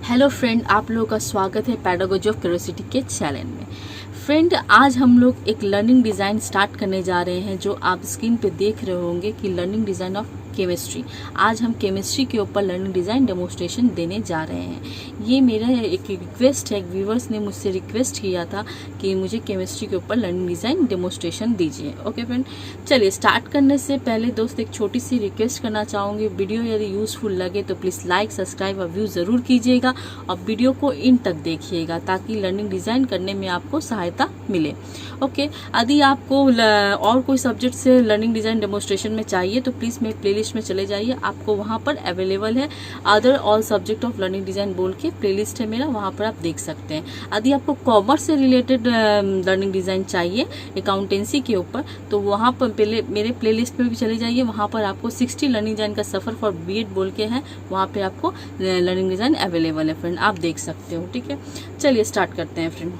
Hello friend, आप लोगों का स्वागत है पेडागोजी ऑफ क्यूरियोसिटी के चैनल में। फ्रेंड, आज हम लोग एक लर्निंग डिज़ाइन स्टार्ट करने जा रहे हैं जो आप स्क्रीन पे देख रहे होंगे कि लर्निंग डिज़ाइन ऑफ केमिस्ट्री। आज हम केमिस्ट्री के ऊपर लर्निंग डिज़ाइन डेमोस्ट्रेशन देने जा रहे हैं। ये मेरा एक रिक्वेस्ट है, व्यूवर्स ने मुझसे रिक्वेस्ट किया था कि मुझे केमिस्ट्री के ऊपर लर्निंग डिज़ाइन डेमोस्ट्रेशन दीजिए। ओके फ्रेंड, चलिए स्टार्ट करने से पहले दोस्त एक छोटी सी रिक्वेस्ट करना चाहूँगी। वीडियो यदि यूज़फुल लगे तो प्लीज़ लाइक, सब्सक्राइब और व्यू ज़रूर कीजिएगा और वीडियो को इन तक देखिएगा ताकि लर्निंग डिज़ाइन करने में आपको सहायता मिले। ओके, यदि आपको और कोई सब्जेक्ट से लर्निंग डिज़ाइन डेमोस्ट्रेशन में चाहिए तो प्लीज़ मेरे प्लेलिस्ट में चले जाइए, आपको वहाँ पर अवेलेबल है। Other all subject of learning design बोल के प्लेलिस्ट है मेरा, वहाँ पर आप देख सकते हैं। यदि आपको कॉमर्स से रिलेटेड लर्निंग डिज़ाइन चाहिए अकाउंटेंसी के ऊपर तो वहाँ पर पहले मेरे प्लेलिस्ट में भी चले जाइए, वहाँ पर आपको 60 लर्निंग डिज़ाइन का सफ़र फॉर बीएड बोल के है, वहाँ पर आपको लर्निंग डिज़ाइन अवेलेबल है फ्रेंड, आप देख सकते हो। ठीक है, चलिए स्टार्ट करते हैं फ्रेंड।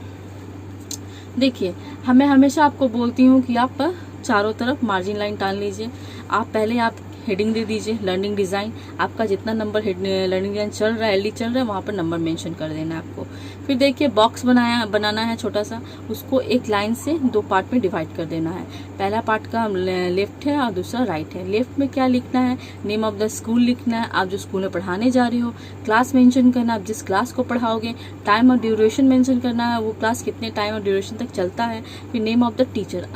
देखिए, मैं हमेशा आपको बोलती हूँ कि आप चारों तरफ मार्जिन लाइन टान लीजिए। आप पहले हेडिंग दे दीजिए लर्निंग डिज़ाइन, आपका जितना नंबर लर्निंग डिज़ाइन चल रहा है, एलडी चल रहा है, वहाँ पर नंबर मेंशन कर देना है आपको। फिर देखिए, बॉक्स बनाना है छोटा सा, उसको एक लाइन से दो पार्ट में डिवाइड कर देना है। पहला पार्ट का लेफ्ट है और दूसरा राइट है। लेफ्ट में क्या लिखना है, नेम ऑफ द स्कूल लिखना है, आप जो स्कूल में पढ़ाने जा रहे हो, क्लास मेंशन करना, आप जिस क्लास को पढ़ाओगे, टाइम और ड्यूरेशन मेंशन करना है, वो क्लास कितने टाइम और ड्यूरेशन तक चलता है। फिर नेम ऑफ द टीचर,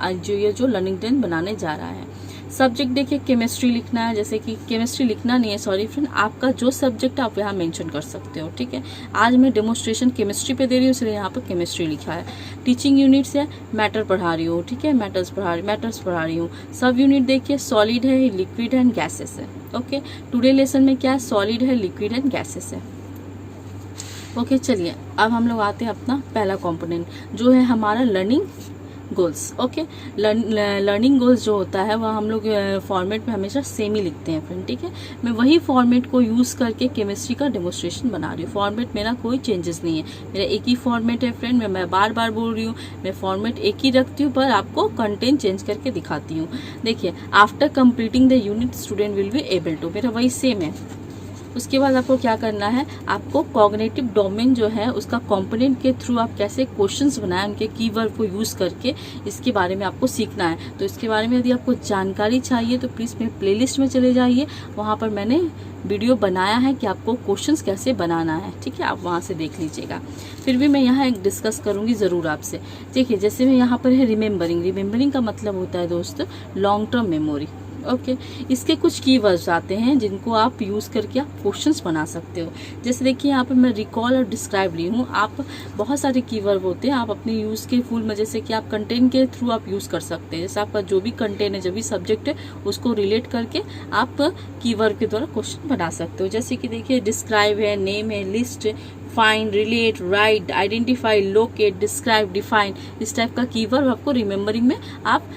जो लर्निंग डिज़ाइन बनाने जा रहा है। सब्जेक्ट देखिए, केमिस्ट्री लिखना है, जैसे कि केमिस्ट्री लिखना नहीं है, सॉरी फ्रेंड, आपका जो सब्जेक्ट आप यहाँ मेंशन कर सकते हो। ठीक है, आज मैं डेमोस्ट्रेशन केमिस्ट्री पे दे रही हूँ इसलिए यहाँ पर केमिस्ट्री लिखा है। टीचिंग यूनिट से मैटर पढ़ा रही हूँ, ठीक है, मैटर्स पढ़ा रही हूँ। सब यूनिट देखिए, सॉलिड है, लिक्विड है एंड गैसेस है। ओके, टुडे लेसन में क्या है, सॉलिड है, लिक्विड एंड गैसेस है। ओके, चलिए अब हम लोग आते हैं अपना पहला कॉम्पोनेंट जो है हमारा learning goals. Okay, learning goals जो होता है वह हम लोग फॉर्मेट में हमेशा सेम ही लिखते हैं फ्रेंड। ठीक है, मैं वही फॉर्मेट को यूज़ करके केमिस्ट्री का डेमोस्ट्रेशन बना रही हूँ। फॉर्मेट मेरा कोई चेंजेस नहीं है, मेरा एक ही फॉर्मेट है फ्रेंड। मैं बार बार बोल रही हूँ, मैं फॉर्मेट एक ही रखती हूँ पर आपको कंटेंट चेंज करके दिखाती हूँ। देखिए, after completing the unit student will be able to, मेरा वही सेम है। उसके बाद आपको क्या करना है, आपको कॉग्निटिव डोमेन जो है उसका कंपोनेंट के थ्रू आप कैसे क्वेश्चंस बनाएं उनके कीवर्ड को यूज़ करके, इसके बारे में आपको सीखना है। तो इसके बारे में यदि आपको जानकारी चाहिए तो प्लीज़ मेरे प्लेलिस्ट में चले जाइए, वहाँ पर मैंने वीडियो बनाया है कि आपको क्वेश्चंस कैसे बनाना है। ठीक है, आप वहाँ से देख लीजिएगा। फिर भी मैं यहाँ एक डिस्कस करूँगी ज़रूर आपसे। देखिए, जैसे मैं यहाँ पर है रिमेंबरिंग का मतलब होता है दोस्त लॉन्ग टर्म मेमोरी। ओके, इसके कुछ कीवर्ड्स आते हैं जिनको आप यूज़ करके आप क्वेश्चंस बना सकते हो। जैसे देखिए, यहाँ पर मैं रिकॉल और डिस्क्राइब ली हूँ। आप बहुत सारे कीवर्ड होते हैं, आप अपने यूज़ के फुल में, जैसे कि आप कंटेंट के थ्रू आप यूज़ कर सकते हैं। जैसे आपका जो भी कंटेंट है, जो भी सब्जेक्ट है, उसको रिलेट करके आप कीवर्ड के द्वारा क्वेश्चन बना सकते हो। जैसे कि देखिए, डिस्क्राइब है, नेम है, list, find, relate, right, identify, locate, describe, define, इस टाइप का कीवर्ड आपको रिमेंबरिंग में आप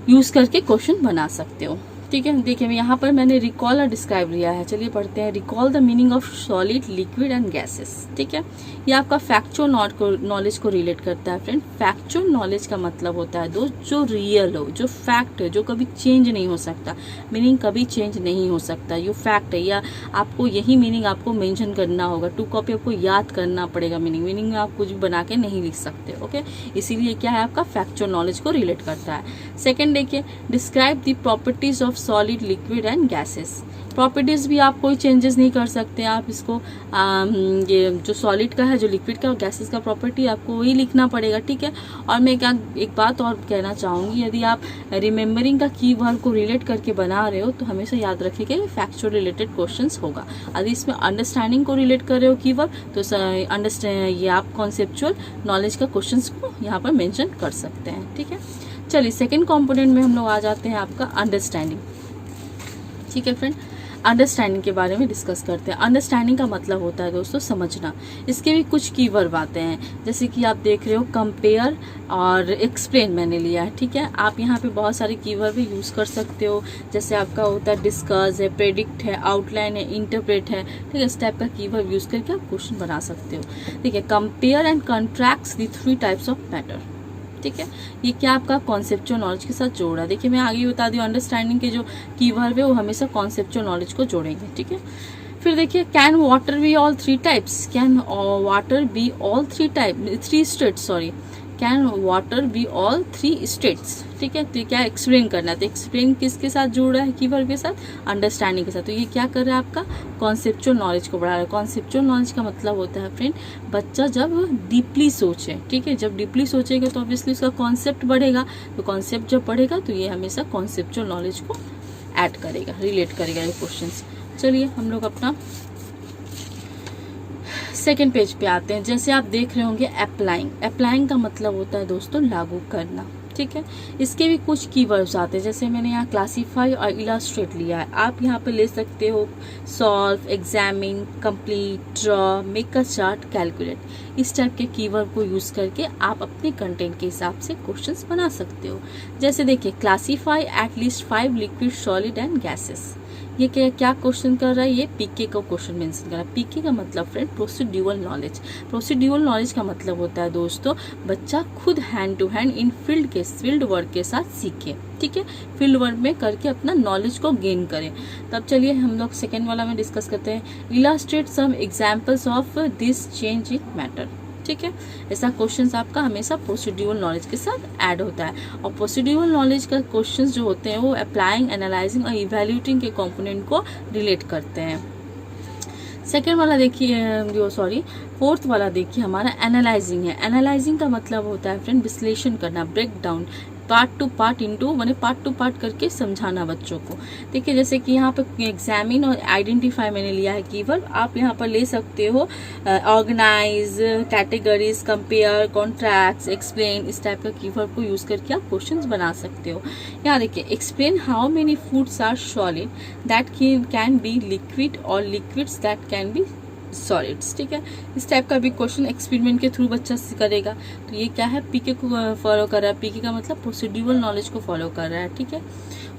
यूज़ करके क्वेश्चन बना सकते हो। ठीक है, देखिए यहाँ पर मैंने रिकॉल और डिस्क्राइब लिया है। चलिए पढ़ते हैं। Recall the meaning of solid, liquid and gases. ठीक है, ये आपका फैक्चुअल नॉलेज को रिलेट करता है फ्रेंड। फैक्चुअल नॉलेज का मतलब होता है दोस्त जो रियल हो, जो फैक्ट है, जो कभी चेंज नहीं हो सकता, मीनिंग कभी चेंज नहीं हो सकता, ये फैक्ट है। या आपको यही मीनिंग आपको मेंशन करना होगा, 2 कॉपी आपको याद करना पड़ेगा मीनिंग में आप कुछ भी बना के नहीं लिख सकते। ओके, इसीलिए क्या है, आपका फैक्चुअल नॉलेज को रिलेट करता है। सेकेंड देखिए, describe the properties of solid, liquid and gases. Properties भी आप कोई चेंजेस नहीं कर सकते। आप इसको ये जो सॉलिड का है, जो लिक्विड का और गैसेस का प्रॉपर्टी, आपको वही लिखना पड़ेगा। ठीक है, और मैं एक बात और कहना चाहूँगी, यदि आप रिमेंबरिंग का कीवर्ड को रिलेट करके बना रहे हो तो हमेशा याद रखिएगा ये फैक्चुअल रिलेटेड क्वेश्चंस होगा। यदि इसमें अंडरस्टैंडिंग को रिलेट कर रहे हो कीवर्ड तो ये आप कॉन्सेप्चुअल नॉलेज का क्वेश्चन को यहाँ पर मैंशन कर सकते हैं। ठीक है, चलिए सेकेंड कॉम्पोनेंट में हम लोग आ जाते हैं, आपका अंडरस्टैंडिंग। ठीक है फ्रेंड, अंडरस्टैंडिंग के बारे में डिस्कस करते हैं। अंडरस्टैंडिंग का मतलब होता है दोस्तों समझना। इसके भी कुछ कीवर्ड आते हैं, जैसे कि आप देख रहे हो कंपेयर और एक्सप्लेन मैंने लिया है। ठीक है, आप यहाँ पे बहुत सारे कीवर्ड भी यूज़ कर सकते हो। जैसे आपका होता है डिस्कस है, प्रेडिक्ट है, आउटलाइन है, इंटरप्रेट है। ठीक है, इस टाइप का कीवर्ड यूज़ करके आप क्वेश्चन बना सकते हो। ठीक है, compare and contracts the 3 types of matter. ठीक है, ये क्या आपका कॉन्सेप्चुअल नॉलेज के साथ जोड़ रहा है। देखिए, मैं आगे बता दी, अंडरस्टैंडिंग के जो कीवर्ड है वो हमेशा कॉन्सेप्चुअल नॉलेज को जोड़ेंगे। ठीक है, फिर देखिए can water be all three types, can water be all three states, sorry can water be all three states. ठीक है, तो क्या एक्सप्लेन करना है, तो एक्सप्लेन किसके साथ जुड़ रहा है, कीवर्ड के साथ, अंडरस्टैंडिंग के साथ। तो ये क्या कर रहा है आपका कॉन्सेप्चुअल नॉलेज को बढ़ा रहा है। कॉन्सेप्चुअल नॉलेज का मतलब होता है फ्रेंड बच्चा जब डीपली सोचे, ठीक है, जब डीपली सोचेगा तो ऑब्वियसली उसका कॉन्सेप्ट बढ़ेगा, तो कॉन्सेप्ट जब बढ़ेगा तो ये हमेशा कॉन्सेप्चुअल नॉलेज को ऐड करेगा, रिलेट करेगा ये क्वेश्चंस। चलिए हम लोग अपना सेकेंड पेज पे आते हैं। जैसे आप देख रहे होंगे अप्लाइंग, अप्लाइंग का मतलब होता है दोस्तों लागू करना। ठीक है, इसके भी कुछ कीवर्ड्स आते हैं, जैसे मैंने यहाँ क्लासीफाई और इलास्ट्रेट लिया है, आप यहाँ पे ले सकते हो solve, examine, complete, draw, make a chart, calculate. इस टाइप के कीवर्ड को यूज करके आप अपने कंटेंट के हिसाब से क्वेश्चंस बना सकते हो। जैसे देखिए classify at least 5 liquid, solid and gases. ये क्या क्वेश्चन कर रहा है, ये पीके का क्वेश्चन मेंशन कर रहा है। पीके का मतलब friend procedural knowledge. Procedural knowledge का मतलब होता है दोस्तों बच्चा खुद hand to hand in field work के साथ सीखे। ठीक है, फील्ड वर्क में करके अपना नॉलेज को गेन करें। तब चलिए हम लोग सेकेंड वाला में डिस्कस करते हैं, illustrate some examples of this change in matter. ठीक है, ऐसा क्वेश्चंस आपका हमेशा प्रोसीड्यूरल नॉलेज के साथ ऐड होता है। और प्रोसीड्यूरल नॉलेज का क्वेश्चंस जो होते हैं वो अप्लाइंग, एनालाइजिंग और इवैल्यूएटिंग के कंपोनेंट को रिलेट करते हैं। सेकेंड वाला देखिए, सॉरी फोर्थ वाला देखिए हमारा एनालाइजिंग है। एनालाइजिंग का मतलब होता है फ्रेंड विश्लेषण करना, break down, part to part into, माने पार्ट टू पार्ट करके समझाना बच्चों को। देखिए जैसे कि यहाँ पे एग्जामिन और आइडेंटिफाई मैंने लिया है कीवर्ड, आप यहाँ पर ले सकते हो organise, categories, compare, contract, explain. इस टाइप का कीवर्ड को यूज करके आप क्वेश्चंस बना सकते हो। यहाँ देखिए explain how many foods are solid that can be liquid और liquids that can be solids. ठीक है, इस टाइप का भी क्वेश्चन एक्सपेरिमेंट के थ्रू बच्चा करेगा। तो ये क्या है, पीके को फॉलो कर रहा है। पीके का मतलब प्रोसीड्यूरल नॉलेज को फॉलो कर रहा है। ठीक है,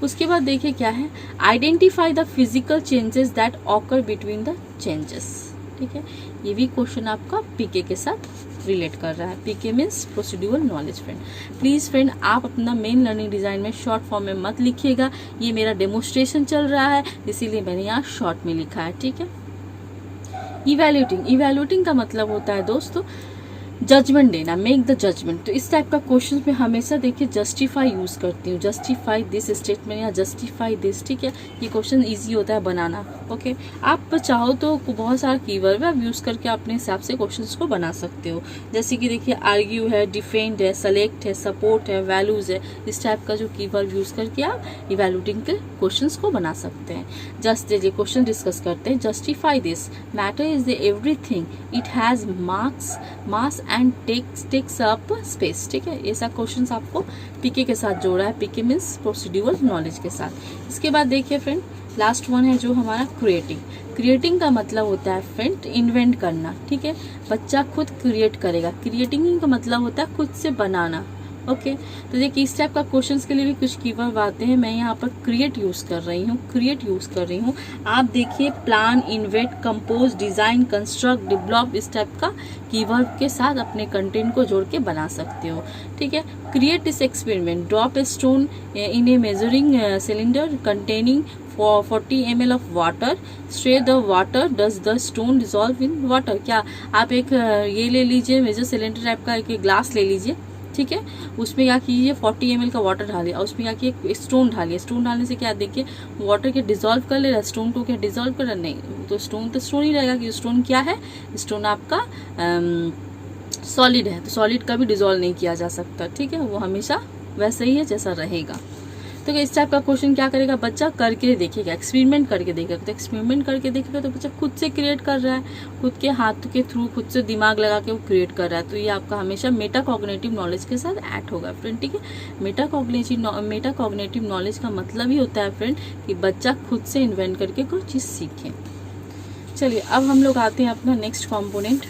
उसके बाद देखिए क्या है, identify the physical changes that occur between the changes. ठीक है, ये भी क्वेश्चन आपका पीके के साथ रिलेट कर रहा है। PK means procedural knowledge. Friend please friend आप अपना मेन लर्निंग डिजाइन में शॉर्ट फॉर्म में मत लिखिएगा, ये मेरा डेमोन्स्ट्रेशन चल रहा है इसीलिए मैंने यहाँ शॉर्ट में लिखा है। ठीक है, इवैल्यूएटिंग का मतलब होता है दोस्तों जजमेंट देना, मेक द जजमेंट। तो इस टाइप का क्वेश्चन में हमेशा देखिए जस्टिफाई यूज करती हूँ, जस्टिफाई दिस स्टेटमेंट या जस्टिफाई दिस। ठीक है, ये क्वेश्चन इजी होता है बनाना। ओके, आप चाहो तो बहुत सारा कीवर्ड आप यूज करके अपने हिसाब से क्वेश्चंस को बना सकते हो। जैसे कि देखिए आर्ग्यू है, डिफेंड है, सेलेक्ट है, सपोर्ट है, वैल्यूज है। इस टाइप का जो कीवर्ड यूज करके आप इवैल्यूएटिंग के क्वेश्चंस को बना सकते हैं। जस्ट ये क्वेश्चन डिस्कस करते हैं, justify this matter is the everything, it has mass and takes up space. ठीक है, ऐसा क्वेश्चन आपको पीके के साथ जोड़ा है। पीके मीन्स प्रोसीड्यूरल नॉलेज के साथ। इसके बाद देखिए फ्रेंड लास्ट वन है जो हमारा क्रिएटिंग का मतलब होता है फ्रेंड इन्वेंट करना। ठीक है, बच्चा खुद क्रिएट करेगा। क्रिएटिंग का मतलब होता है खुद से बनाना। ओके, तो देखिए इस टाइप का क्वेश्चंस के लिए भी कुछ कीवर्ड आते हैं। मैं यहाँ पर क्रिएट यूज कर रही हूँ। आप देखिए plan, invent, compose, design, construct, develop, इस टाइप का कीवर्ड के साथ अपने कंटेंट को जोड़ के बना सकते हो। ठीक है, create this experiment, drop a stone in A measuring cylinder containing 40 ml of water, stir the water, does the stone dissolve in water। क्या आप एक ये ले लीजिए, मेजर सिलेंडर टाइप का एक ग्लास ले लीजिए। ठीक है, उसमें क्या कीजिए 40 ml का वाटर डालिए और उसमें क्या कीजिए स्टोन ढालिए। स्टोन डालने से क्या देखिए वाटर के डिजोल्व कर ले रहा है, स्टोन को क्या डिजोल्व कर रहा है, नहीं तो स्टोन ही रहेगा। कि स्टोन क्या है, स्टोन आपका सॉलिड है, तो सॉलिड का भी डिजोल्व नहीं किया जा सकता। ठीक है, वो हमेशा वैसा ही है जैसा रहेगा। तो इस टाइप का क्वेश्चन क्या करेगा बच्चा, करके देखेगा, एक्सपेरिमेंट करके देखेगा। तो एक्सपेरिमेंट करके देखेगा तो बच्चा खुद से क्रिएट कर रहा है, खुद के हाथ के थ्रू, खुद से दिमाग लगा के वो क्रिएट कर रहा है। तो ये आपका हमेशा मेटाकॉग्निटिव नॉलेज के साथ ऐड होगा फ्रेंड। ठीक है, मेटाकॉग्निटिव नॉलेज का मतलब ही होता है फ्रेंड कि बच्चा खुद से इन्वेंट करके कोई चीज़ सीखे। चलिए अब हम लोग आते हैं अपना नेक्स्ट कॉम्पोनेंट।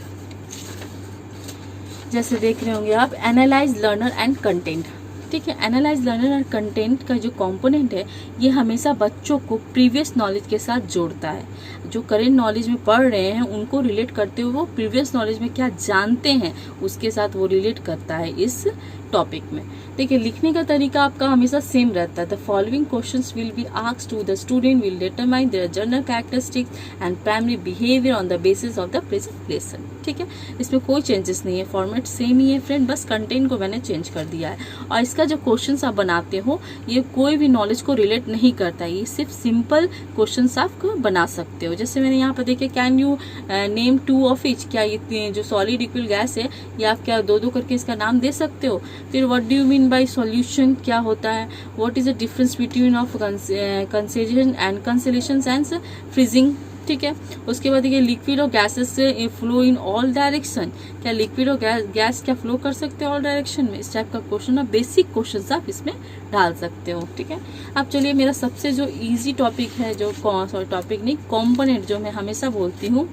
जैसे देख रहे होंगे आप एनालाइज लर्नर एंड कंटेंट। ठीक है। एनालाइज लर्नर और कंटेंट का जो कंपोनेंट है ये हमेशा बच्चों को प्रीवियस नॉलेज के साथ जोड़ता है। जो करेंट नॉलेज में पढ़ रहे हैं उनको रिलेट करते हुए वो प्रीवियस नॉलेज में क्या जानते हैं उसके साथ वो रिलेट करता है इस टॉपिक में। देखिए, लिखने का तरीका आपका हमेशा सेम रहता है। The following questions will be asked to the student will determine their general characteristics and primary behaviour on the basis of the present lesson. ठीक है, इसमें कोई चेंजेस नहीं है, फॉर्मेट सेम ही है फ्रेंड, बस कंटेंट को मैंने चेंज कर दिया है। और इसका जो क्वेश्चंस आप बनाते हो ये कोई भी नॉलेज को रिलेट नहीं करता है, ये सिर्फ सिंपल क्वेश्चंस आप बना सकते हो। जैसे मैंने यहाँ पर देखे, can you name 2 of each, क्या ये जो सॉलिड लिक्विड गैस है ये आप क्या 2-2 करके इसका नाम दे सकते हो। फिर what do you mean by solution, क्या होता है, what is the difference between of concession and consolation and freezing. ठीक है, उसके बाद देखिए, लिक्विड और गैसेस से फ्लो इन ऑल डायरेक्शन, क्या लिक्विड और गैस क्या फ्लो कर सकते हैं ऑल डायरेक्शन में। इस टाइप का क्वेश्चन, बेसिक क्वेश्चन आप इसमें डाल सकते हो। ठीक है, अब चलिए मेरा सबसे जो इजी टॉपिक है, जो टॉपिक नहीं, कॉम्पोनेंट, जो मैं हमेशा बोलती हूँ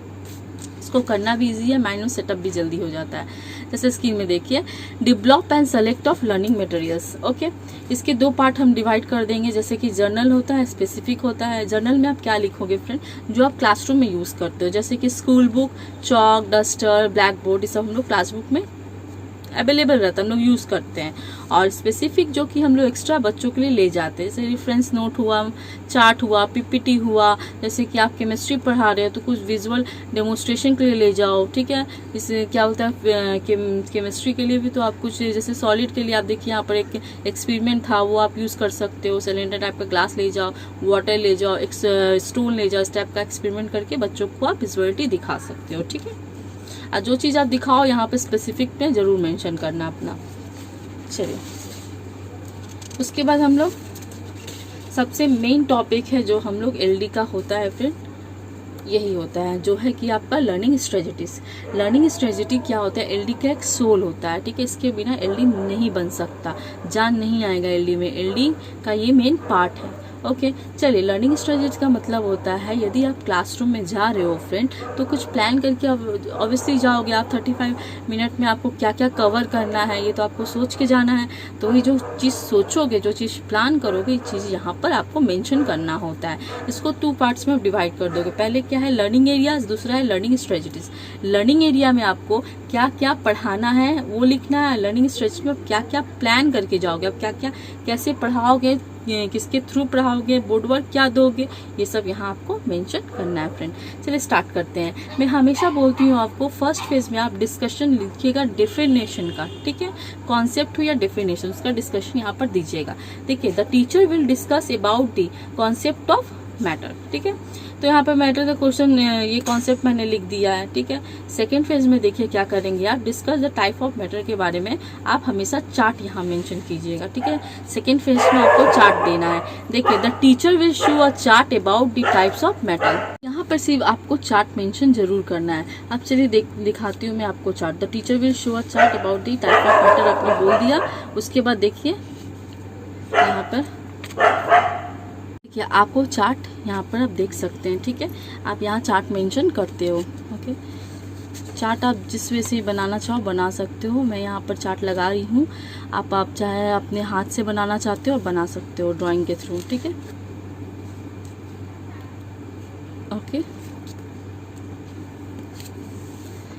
इसको करना भी इजी है, माइंड सेटअप भी जल्दी हो जाता है। जैसे स्क्रीन में देखिए, develop and select of learning materials. Okay, इसके 2 पार्ट हम डिवाइड कर देंगे। जैसे कि जर्नल होता है, स्पेसिफिक होता है। जर्नल में आप क्या लिखोगे फ्रेंड, जो आप क्लासरूम में यूज करते हो, जैसे कि school book, chalk, duster, black board, ये सब हम लोग क्लास बुक में अवेलेबल रहता है, हम लोग यूज़ करते हैं। और स्पेसिफिक जो कि हम लोग एक्स्ट्रा बच्चों के लिए ले जाते हैं, जैसे रेफरेंस नोट हुआ, चार्ट हुआ, पीपीटी हुआ। जैसे कि आप केमिस्ट्री पढ़ा रहे हो तो कुछ विजुअल डेमोन्स्ट्रेशन के लिए ले जाओ। ठीक है, इससे क्या होता है, केमिस्ट्री के लिए भी तो आप कुछ, जैसे सॉलिड के लिए आप देखिए यहाँ पर एक एक्सपेरिमेंट था, वो आप यूज़ कर सकते हो। सिलेंडर टाइप का ग्लास ले जाओ, वाटर ले जाओ, एक स्टूल ले जाओ, इस टाइप का एक्सपेरिमेंट करके बच्चों को आप विजुअलिटी दिखा सकते हो। ठीक है, और जो चीज़ आप दिखाओ यहाँ पे स्पेसिफिक में जरूर मेंशन करना अपना। चलिए, उसके बाद हम लोग सबसे मेन टॉपिक है जो हम लोग एलडी का होता है फिर यही होता है, जो है कि आपका लर्निंग स्ट्रेटजीज। लर्निंग स्ट्रेटजी क्या होता है, एलडी का एक सोल होता है। ठीक है, इसके बिना एलडी नहीं बन सकता, जान नहीं आएगा एलडी में, एलडी का ये मेन पार्ट है। ओके, चलिए, लर्निंग स्ट्रेटजी का मतलब होता है, यदि आप क्लासरूम में जा रहे हो फ्रेंड तो कुछ प्लान करके ऑब्वियसली जाओगे आप। 35 मिनट में आपको क्या क्या कवर करना है ये तो आपको सोच के जाना है। तो ये जो चीज़ सोचोगे, जो चीज़ प्लान करोगे, ये चीज़ यहाँ पर आपको मेंशन करना होता है। इसको 2 पार्ट्स में आप डिवाइड कर दोगे। पहले क्या है, लर्निंग एरियाज, दूसरा है लर्निंग स्ट्रेटजीज। लर्निंग एरिया में आपको क्या क्या पढ़ाना है वो लिखना है। लर्निंग स्ट्रेटजी में आप क्या क्या प्लान करके जाओगे, आप क्या क्या कैसे पढ़ाओगे, किसके थ्रू पढ़ाओगे, बोर्ड वर्क क्या दोगे, ये सब यहाँ आपको मेंशन करना है फ्रेंड। चलिए स्टार्ट करते हैं। मैं हमेशा बोलती हूँ आपको, फर्स्ट फेज में आप डिस्कशन लिखिएगा डेफिनेशन का। ठीक है, कॉन्सेप्ट हो या डेफिनेशन, उसका डिस्कशन यहाँ पर दीजिएगा। देखिए, the teacher will discuss about the concept of matter. ठीक है, तो यहाँ पे मैटर का क्वेश्चन, ये कॉन्सेप्ट मैंने लिख दिया है। ठीक है, सेकेंड फेज में देखिए क्या करेंगे आप, discuss the type of matter के बारे में आप हमेशा चार्ट यहाँ मेंशन कीजिएगा। ठीक है, सेकेंड फेज में आपको चार्ट देना है। देखिए, the teacher will show a chart about the types of matter. यहाँ पर सिर्फ आपको चार्ट मेंशन जरूर करना है। अब चलिए दिखाती हूँ मैं आपको chart. The teacher will show a chart about the type of matter आपने बोल दिया। उसके बाद देखिए यहाँ पर या आपको चार्ट यहाँ पर आप देख सकते हैं। ठीक है, आप यहाँ चार्ट मेंशन करते हो। ओके, चार्ट आप जिस वे से बनाना चाहो बना सकते हो। मैं यहाँ पर चार्ट लगा रही हूँ, आप चाहे अपने हाथ से बनाना चाहते हो बना सकते हो ड्राइंग के थ्रू। ठीक है, ओके,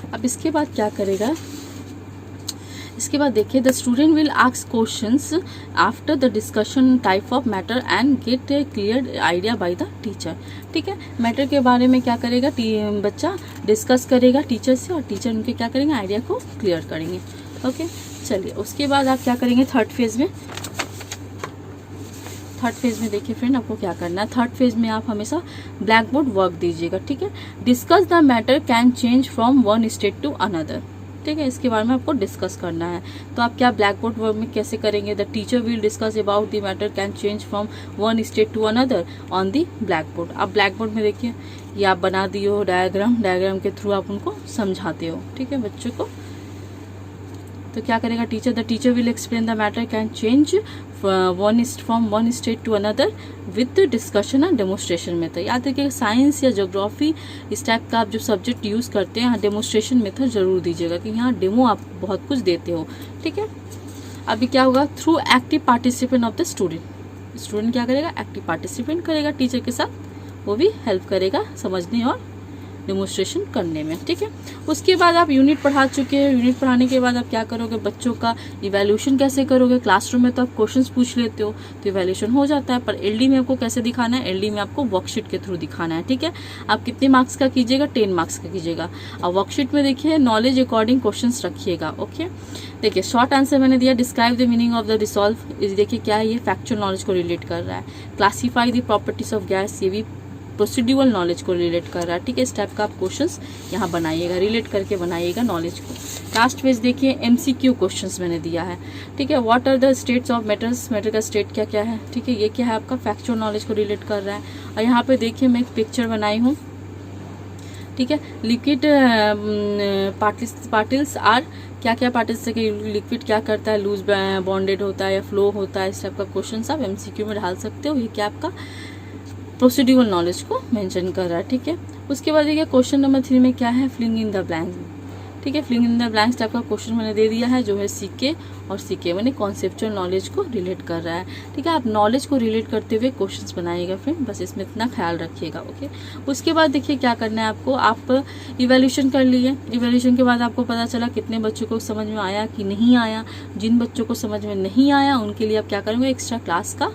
अब इसके बाद क्या करेगा, इसके बाद देखिए, the student will ask questions after the discussion type of matter and gate A clear idea by the teacher. ठीक है, मैटर के बारे में क्या करेगा, बच्चा डिस्कस करेगा टीचर से, और टीचर उनके क्या करेंगे, आइडिया को क्लियर करेंगे। ओके, चलिए, उसके बाद आप क्या करेंगे थर्ड फेज में। थर्ड फेज में देखिए फ्रेंड आपको क्या करना है। थर्ड फेज में आप हमेशा ब्लैक बोर्ड वर्क दीजिएगा। ठीक है, discuss the matter can change from one state to another. ठीक है, इसके बारे में आपको डिस्कस करना है। तो आप क्या ब्लैक बोर्ड वर्क में कैसे करेंगे, the teacher will discuss about the matter can change from one state to another on the black board. आप ब्लैक बोर्ड में देखिए ये आप बना दिए हो डायग्राम के थ्रू आप उनको समझाते हो। ठीक है, बच्चों को। तो क्या करेगा teacher, the teacher will explain the matter can change from one state to another with discussion and demonstration method. याद रखिएगा, साइंस या ज्योग्राफी इस टाइप का आप जो सब्जेक्ट यूज़ करते हैं, यहाँ डेमोन्स्ट्रेशन मेथड जरूर दीजिएगा कि यहाँ डेमो आप बहुत कुछ देते हो। ठीक है, अभी क्या होगा, through active participant of the student. Student क्या करेगा, एक्टिव पार्टिसिपेंट करेगा टीचर के साथ, वो भी हेल्प करेगा समझने और डेमोन्स्ट्रेशन करने में। ठीक है, उसके बाद आप यूनिट पढ़ा चुके हैं। यूनिट पढ़ाने के बाद आप क्या करोगे, बच्चों का इवैल्यूएशन कैसे करोगे। क्लासरूम में तो आप क्वेश्चंस पूछ लेते हो तो इवैल्यूएशन हो जाता है, पर एलडी में आपको कैसे दिखाना है, एलडी में आपको वर्कशीट के थ्रू दिखाना है। ठीक है, आप कितने मार्क्स का कीजिएगा, 10 मार्क्स का कीजिएगा। और वर्कशीट में देखिए नॉलेज अकॉर्डिंग क्वेश्चन रखिएगा। ओके, देखिए शॉर्ट आंसर मैंने दिया, describe the meaning of the resolve. देखिए क्या है, ये फैक्चुअल नॉलेज को रिलेट कर रहा है। Classify the properties of gas, ये भी प्रोसीड्यूरल नॉलेज को रिलेट कर रहा है। ठीक है, इस टाइप का आप क्वेश्चंस यहाँ बनाइएगा, रिलेट करके बनाइएगा नॉलेज को। लास्ट पेज देखिए, एमसीक्यू क्वेश्चंस मैंने दिया है। ठीक है, what are the states of matters, matter का स्टेट क्या क्या है। ठीक है, ये क्या है आपका फैक्चुअल नॉलेज को रिलेट कर रहा है। और यहाँ पे देखिए मैं एक पिक्चर बनाई हूँ। ठीक है, लिक्विड पार्टिल्स आर, क्या क्या पार्टिल्स से लिक्विड क्या करता है, लूज बॉन्डेड होता है या फ्लो होता है, इस टाइप का क्वेश्चन आप एमसीक्यू में डाल सकते हो। ये क्या आपका प्रोसीड्यूरल नॉलेज को मेंशन कर रहा है। ठीक है, उसके बाद देखिए क्वेश्चन नंबर 3 में क्या है, फिलिंग इन द ब्लैंक्स। ठीक है, filling in the blanks type का क्वेश्चन मैंने दे दिया है, जो है सीके और सीके मैंने कॉन्सेप्चुअल नॉलेज को रिलेट कर रहा है। ठीक है, आप नॉलेज को रिलेट करते हुए क्वेश्चंस बनाइएगा फ्रेंड, बस इसमें इतना ख्याल रखिएगा। ओके, उसके बाद देखिए क्या करना है आपको, आप इवैल्यूएशन कर लिए। इवैल्यूएशन के बाद आपको पता चला कितने बच्चों को समझ में आया कि नहीं आया। जिन बच्चों को समझ में नहीं आया उनके लिए आप क्या करेंगे, एक्स्ट्रा क्लास का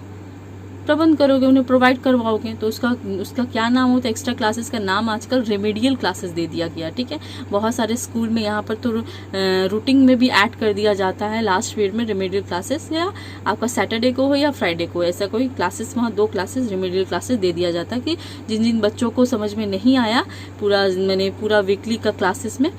प्रबंध करोगे, उन्हें प्रोवाइड करवाओगे। तो उसका क्या नाम होता है, एक्स्ट्रा क्लासेस का नाम आजकल रेमेडियल क्लासेस दे दिया गया। ठीक है, बहुत सारे स्कूल में यहाँ पर तो रूटीन में भी ऐड कर दिया जाता है लास्ट पीरियड में रेमेडियल क्लासेस, या आपका सैटरडे को हो या फ्राइडे को, ऐसा कोई क्लासेस वहाँ 2 क्लासेस रेमेडियल क्लासेस दे दिया जाता है कि जिन जिन बच्चों को समझ में नहीं आया पूरा वीकली का क्लासेस में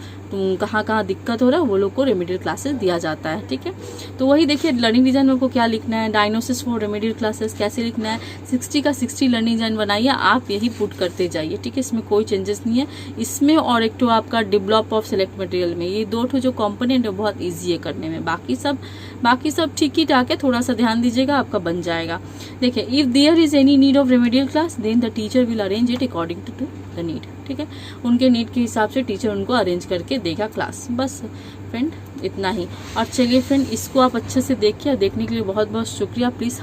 कहाँ कहाँ दिक्कत हो रहा है वो लोग को रेमेडियल क्लासेस दिया जाता है। ठीक है, तो वही देखिए लर्निंग डिजाइन में आपको क्या लिखना है, डायग्नोसिस फॉर रेमेडियल क्लासेस कैसे लिखना है, 60 का 60 लर्निंग डिजाइन बनाइए, आप यही पुट करते जाइए। ठीक है, इसमें कोई चेंजेस नहीं है। इसमें और एक तो आपका डेवलप ऑफ सिलेक्ट मटेरियल में, ये 2 जो कंपोनेंट है बहुत ईजी है करने में। बाकी सब ठीक ही ठाक है, थोड़ा सा ध्यान दीजिएगा आपका बन जाएगा। देखिए, if there is any need of remedial class then the teacher will arrange it according to the need. ठीक है, उनके नीड के हिसाब से टीचर उनको अरेंज करके देगा क्लास। बस फ्रेंड इतना ही। और चलिए फ्रेंड, इसको आप अच्छे से देखिए। देखने के लिए बहुत बहुत शुक्रिया। प्लीज़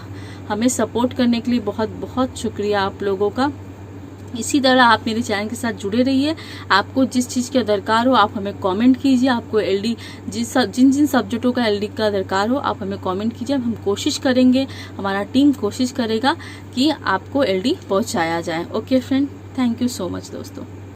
हमें सपोर्ट करने के लिए बहुत बहुत शुक्रिया आप लोगों का। इसी तरह आप मेरे चैनल के साथ जुड़े रहिए। आपको जिस चीज़ का दरकार हो आप हमें कमेंट कीजिए। आपको एलडी जिन जिन सब्जेक्टों का एलडी का दरकार हो आप हमें कमेंट कीजिए। हम कोशिश करेंगे, हमारा टीम कोशिश करेगा कि आपको एलडी पहुंचाया जाए। Okay friend, thank you so much दोस्तों।